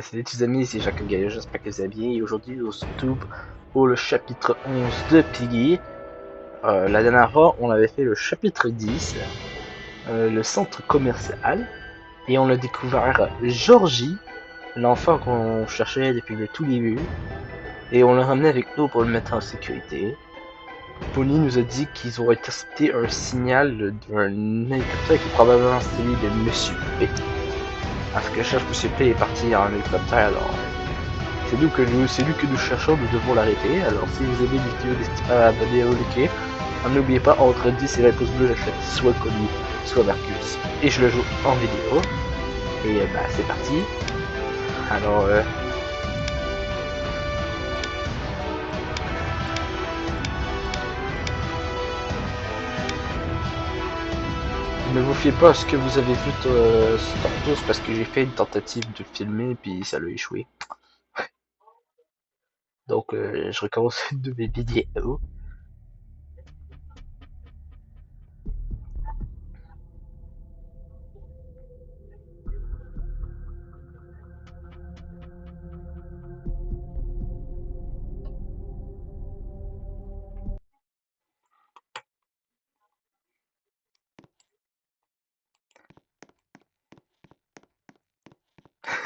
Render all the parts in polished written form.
Salut les amis, c'est Jacques Gaillard, j'espère que vous allez bien. Et aujourd'hui, on se retrouve pour le chapitre 11 de Piggy. La dernière fois, on avait fait le chapitre 10, le centre commercial. Et on a découvert Georgie, l'enfant qu'on cherchait depuis le tout début. Et on l'a ramené avec nous pour le mettre en sécurité. Pony nous a dit qu'ils ont intercepté un signal d'un hélicoptère qui est probablement celui de Monsieur P. En ce que je cherche, Monsieur P est parti en hélicoptère, alors c'est lui que nous cherchons, nous devons l'arrêter. Alors si vous aimez les vidéos, n'hésitez pas à abonner au like. N'oubliez pas, entre 10 et 20 pouces bleus, j'achète soit Connu, soit Mercus. Et je le joue en vidéo. Et bah c'est parti. Alors ne vous fiez pas à ce que vous avez vu tantôt, parce que j'ai fait une tentative de filmer puis ça a échoué. Donc je recommence une de mes vidéos.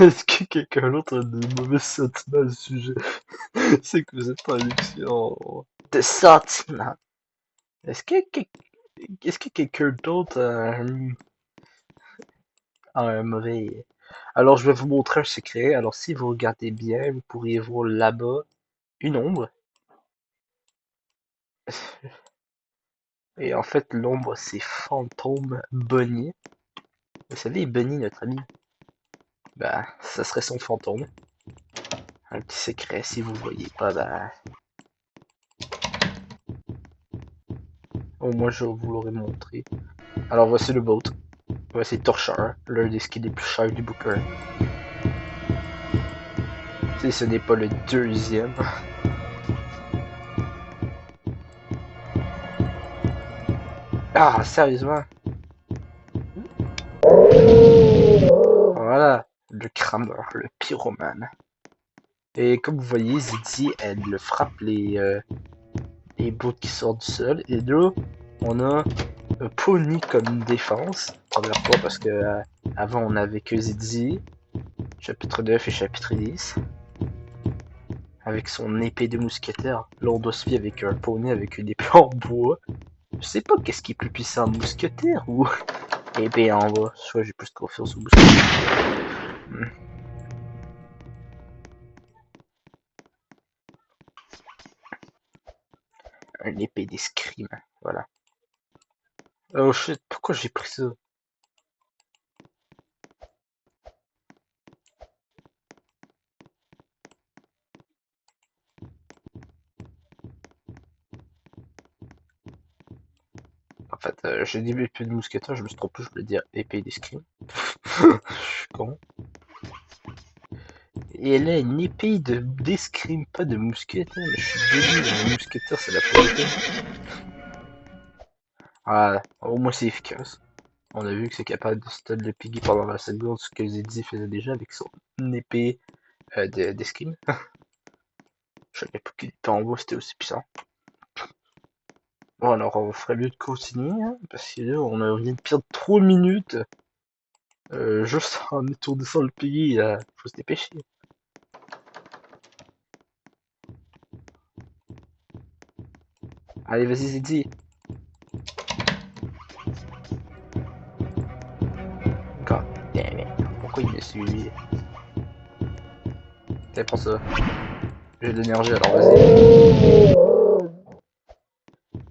Est-ce que quelqu'un d'autre a de mauvais sentiments à ce sujet? C'est que vous êtes en émission de sentiments. Est-ce que, est-ce que quelqu'un d'autre a un mauvais... Alors je vais vous montrer un secret. Alors si vous regardez bien, vous pourriez voir là-bas une ombre. Et en fait l'ombre c'est Fantôme Bunny. Vous savez Bunny notre ami? Bah ça serait son fantôme. Un petit secret si vous voyez pas bah... Au moins je vous l'aurais montré. Alors voici le boat. Voici Torcheur, l'un des skins les plus chers du bouquin. Si ce n'est pas le deuxième. Ah, sérieusement? Voilà, le crameur, le pyromane. Et comme vous voyez, Zidzi, elle frappe les bouts qui sortent du sol. Et là, on a un Pony comme défense. Première fois parce que avant on avait que Zidzi. Chapitre 9 et chapitre 10. Avec son épée de mousquetaire. Là, on doit se fier avec un Pony avec une épée en bois. Je sais pas qu'est-ce qui est plus puissant, mousquetaire ou épée en bois. Soit j'ai plus de confiance au mousquetaire. Un épée d'escrime, voilà. Oh shit, pourquoi j'ai pris ça? En fait, j'ai dit épée de mousquetaire, je me suis trompé, je voulais dire épée d'escrime. Je suis con. Et elle a une épée d'escrime, pas de mousquetaire, mais je suis débile, le mousquetaire c'est la priorité. Ah, au moins c'est efficace. On a vu que c'est capable de stun le Piggy pendant la seconde, ce que Zeddy faisait déjà avec son épée d'escrime. Je savais pas qu'une épée en bois c'était aussi puissant. Bon alors on ferait mieux de continuer, hein, parce que là on vient de perdre 3 minutes. Juste en étourdissant le Piggy, faut se dépêcher. Allez vas-y Zeddy. God damn it. Pourquoi il m'a suivi? Tiens pour ça. J'ai de l'énergie alors vas-y.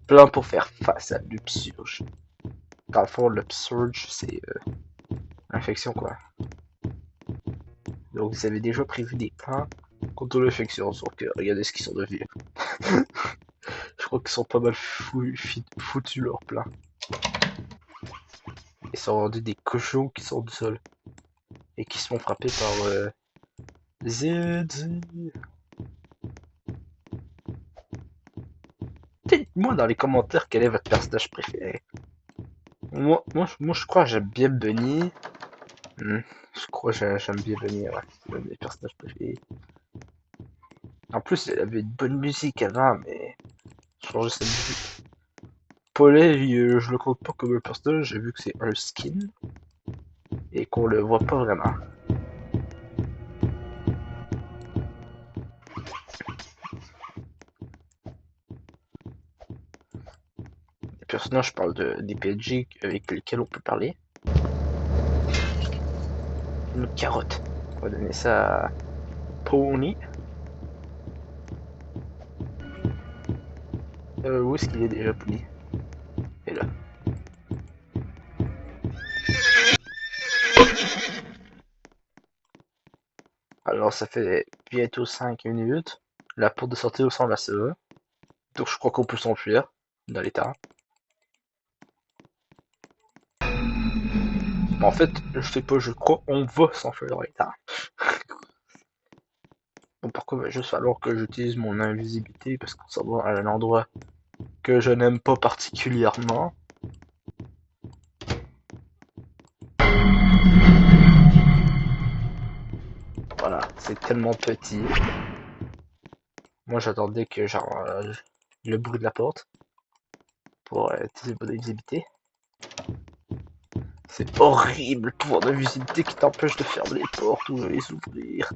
Plan pour faire face à l'Upsurge. Dans le fond l'Upsurge c'est l'infection quoi. Donc vous avez déjà prévu des plans contre l'infection, sauf que regardez ce qu'ils sont devenus. Je crois qu'ils sont pas mal foutus leurs plans. Ils sont rendus des cochons qui sortent du sol. Et qui se font frapper par Zeddy. Dites-moi dans les commentaires quel est votre personnage préféré. Moi je crois que j'aime bien Bunny. Je crois que j'aime bien venir, ouais. C'est l'un des personnages préférés. En plus, elle avait une bonne musique avant, mais changer sa musique. Paulet, je le compte pas comme un personnage, j'ai vu que c'est un skin et qu'on le voit pas vraiment. Les personnages, je parle des PNJ avec lesquels on peut parler. Une carotte. On va donner ça à Pony. Où est-ce qu'il est déjà, Pony? Et là. Alors, ça fait bientôt 5 minutes. La porte de sortie au centre la CE. Donc, je crois qu'on peut s'enfuir dans l'état. Mais en fait, je sais pas, je crois on va s'enfuir dans l'état. Bon, par contre, il va juste falloir que j'utilise mon invisibilité parce qu'on s'en va à un endroit que je n'aime pas particulièrement. Voilà, c'est tellement petit. Moi, j'attendais que genre le bruit de la porte pour utiliser mon invisibilité. C'est horrible, le pouvoir d'invisibilité qui t'empêche de fermer les portes ou de les ouvrir.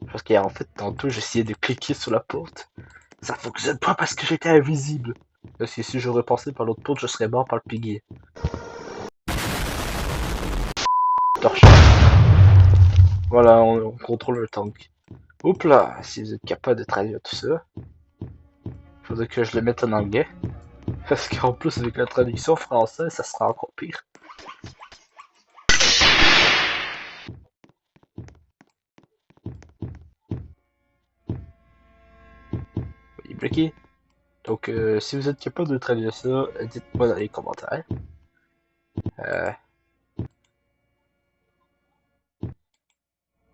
Parce qu'en fait, tantôt, j'essayais de cliquer sur la porte. Ça fonctionne pas parce que j'étais invisible. Parce que si j'aurais passé par l'autre porte, je serais mort par le piguier. Torche. Voilà, on contrôle le tank. Oups là, si vous êtes capable de traduire tout ça, faudrait que je le mette en anglais. Parce qu'en plus, avec la traduction française, ça sera encore pire. Il est bloqué. Donc, si vous êtes capable de traduire ça, dites-moi dans les commentaires. Euh,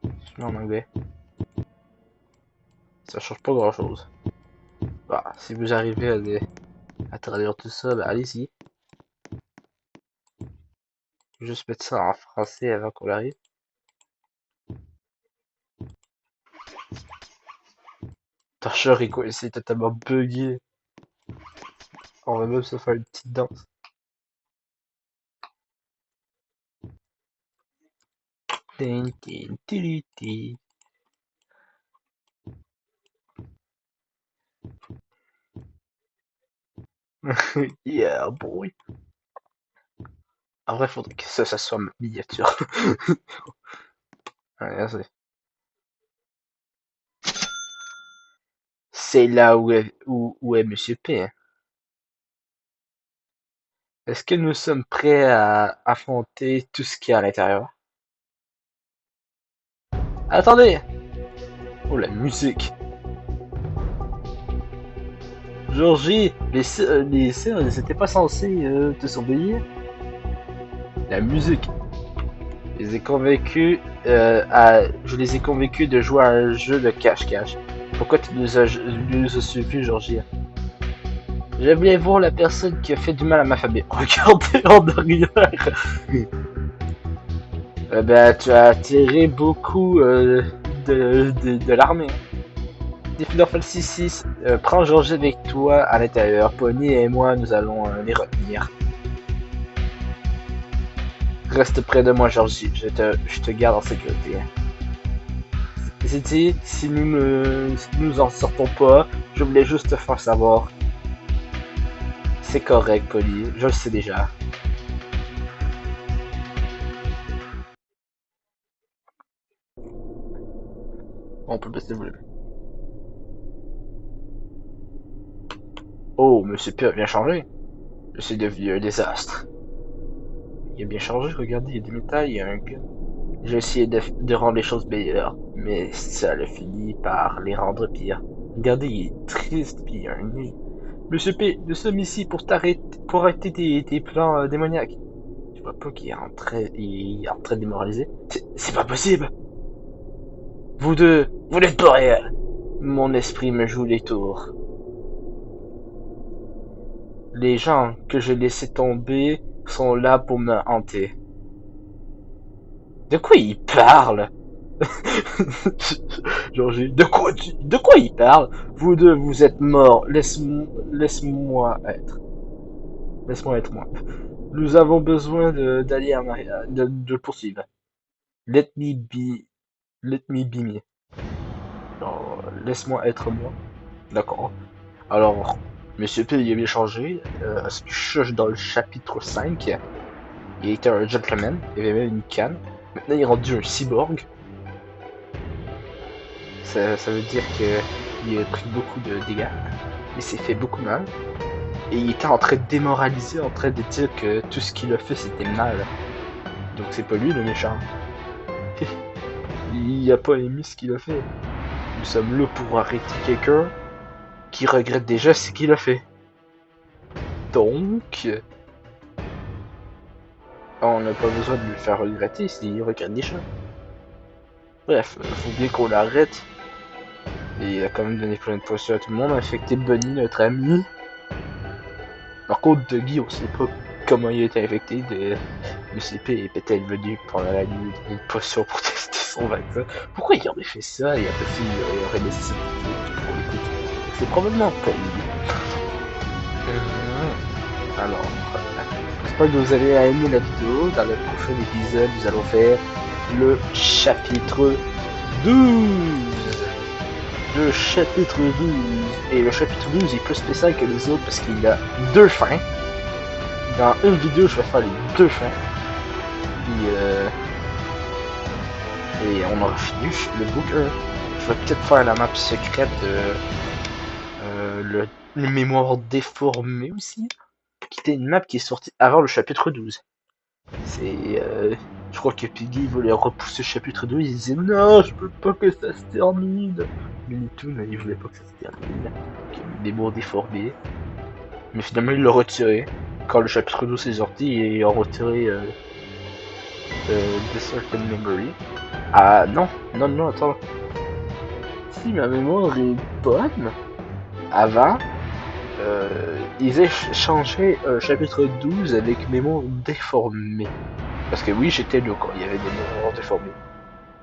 je mets en anglais. Ça change pas grand chose. Bah, si vous arrivez à traduire tout ça, bah, allez-y. Juste mettre ça en français avant qu'on arrive. Torcheur est quoi? C'est totalement bugué. On va même se faire une petite danse. Tin, tin, tiri, ti. Yeah, boy. En vrai, faudrait que ça soit ma miniature. Ouais, c'est là où est Monsieur P. Hein. Est-ce que nous sommes prêts à affronter tout ce qu'il y a à l'intérieur? Attendez! Oh, la musique! Georgie, les sœurs, ils étaient pas censés te surveiller? La musique! Je les ai convaincus de jouer à un jeu de cache-cache. Pourquoi tu nous as suivis, Georgie? Je voulais voir la personne qui a fait du mal à ma famille. Regardez en arrière! Ben, tu as attiré beaucoup de l'armée. Défi d'Orphal 6-6, prends Georges avec toi à l'intérieur. Pony et moi, nous allons les retenir. Reste près de moi, Georgie. Je te garde en sécurité. Ziti, si nous en sortons pas, je voulais juste te faire savoir. C'est correct, Pony. Je le sais déjà. On peut baisser le volume. Oh, Monsieur P a bien changé. Je suis devenu un désastre. Il a bien changé, regardez, il y a des métal, il y a un gun. J'ai essayé de rendre les choses meilleures, mais ça a fini par les rendre pires. Regardez, il est triste, puis il a un nez. Monsieur P, nous sommes ici pour arrêter tes plans démoniaques. Je vois pas qu'il est il est en train de démoraliser. C'est pas possible! Vous deux, vous n'êtes pas réels! Mon esprit me joue les tours. Les gens que j'ai laissés tomber sont là pour me hanter. De quoi il parle? Genre, de quoi il parle? Vous deux, vous êtes morts. Laisse-moi être. Laisse-moi être moi. Nous avons besoin d'aller en arrière, de poursuivre. Let me be, let me be me. Genre, laisse-moi être moi. D'accord. Alors, Monsieur P, il a bien changé. Ce que je cherche dans le chapitre 5, il était un gentleman, il avait même une canne. Maintenant, il est rendu un cyborg. Ça veut dire qu'il a pris beaucoup de dégâts. Il s'est fait beaucoup mal. Et il était en train de démoraliser, en train de dire que tout ce qu'il a fait c'était mal. Donc c'est pas lui le méchant. Il a pas aimé ce qu'il a fait. Nous sommes là pour arrêter quelqu'un qui regrette déjà ce qu'il a fait. Donc, on n'a pas besoin de lui faire regretter s'il regrette déjà. Bref, faut bien qu'on l'arrête. Et il a quand même donné plein de potions à tout le monde, infecté Bunny, notre ami. Par contre, Dougie, on sait pas comment il a été infecté. MCP est peut-être venu pendant la nuit une potion pour tester son vaccin. Pourquoi il aurait fait ça? Et après, il aurait laissé pour l'écouter. C'est probablement pas lui. Alors, j'espère que vous avez aimé la vidéo. Dans le prochain épisode, nous allons faire le chapitre 12. Le chapitre 12. Et le chapitre 12 est plus spécial que les autres parce qu'il a deux fins. Dans une vidéo, je vais faire les deux fins. Et on aura fini le book 1. Je vais peut-être faire la map secrète, le mémoire déformé aussi. Qui était une map qui est sortie avant le chapitre 12. Je crois que Piggy voulait repousser le chapitre 12. Il disait non, je veux pas que ça se termine. Minitoon, il voulait pas que ça se termine. Mémoire déformé. Mais finalement, il l'a retiré. Quand le chapitre 12 est sorti, il a retiré The Certain Memory. Ah non, attends. Si ma mémoire est bonne, avant, ils échangeaient chapitre 12 avec mémoire déformée. Parce que oui, j'étais là quand il y avait des mémoires déformées.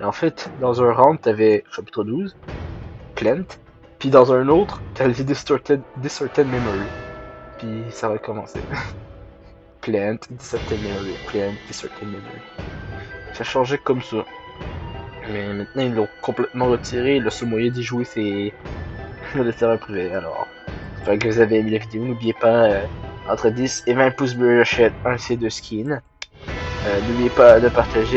Et en fait, dans un round, t'avais chapitre 12, Plant, puis dans un autre, t'avais Distorted Memory. Puis ça recommençait. Plant, Distorted Memory, Plant, Distorted Memory. Ça changeait comme ça. Mais maintenant, ils l'ont complètement retiré. Le seul moyen d'y jouer, c'est le serveur privé. Alors, j'espère que vous avez aimé la vidéo. N'oubliez pas, entre 10 et 20 pouces bleus, j'achète un de ces deux skins. N'oubliez pas de partager.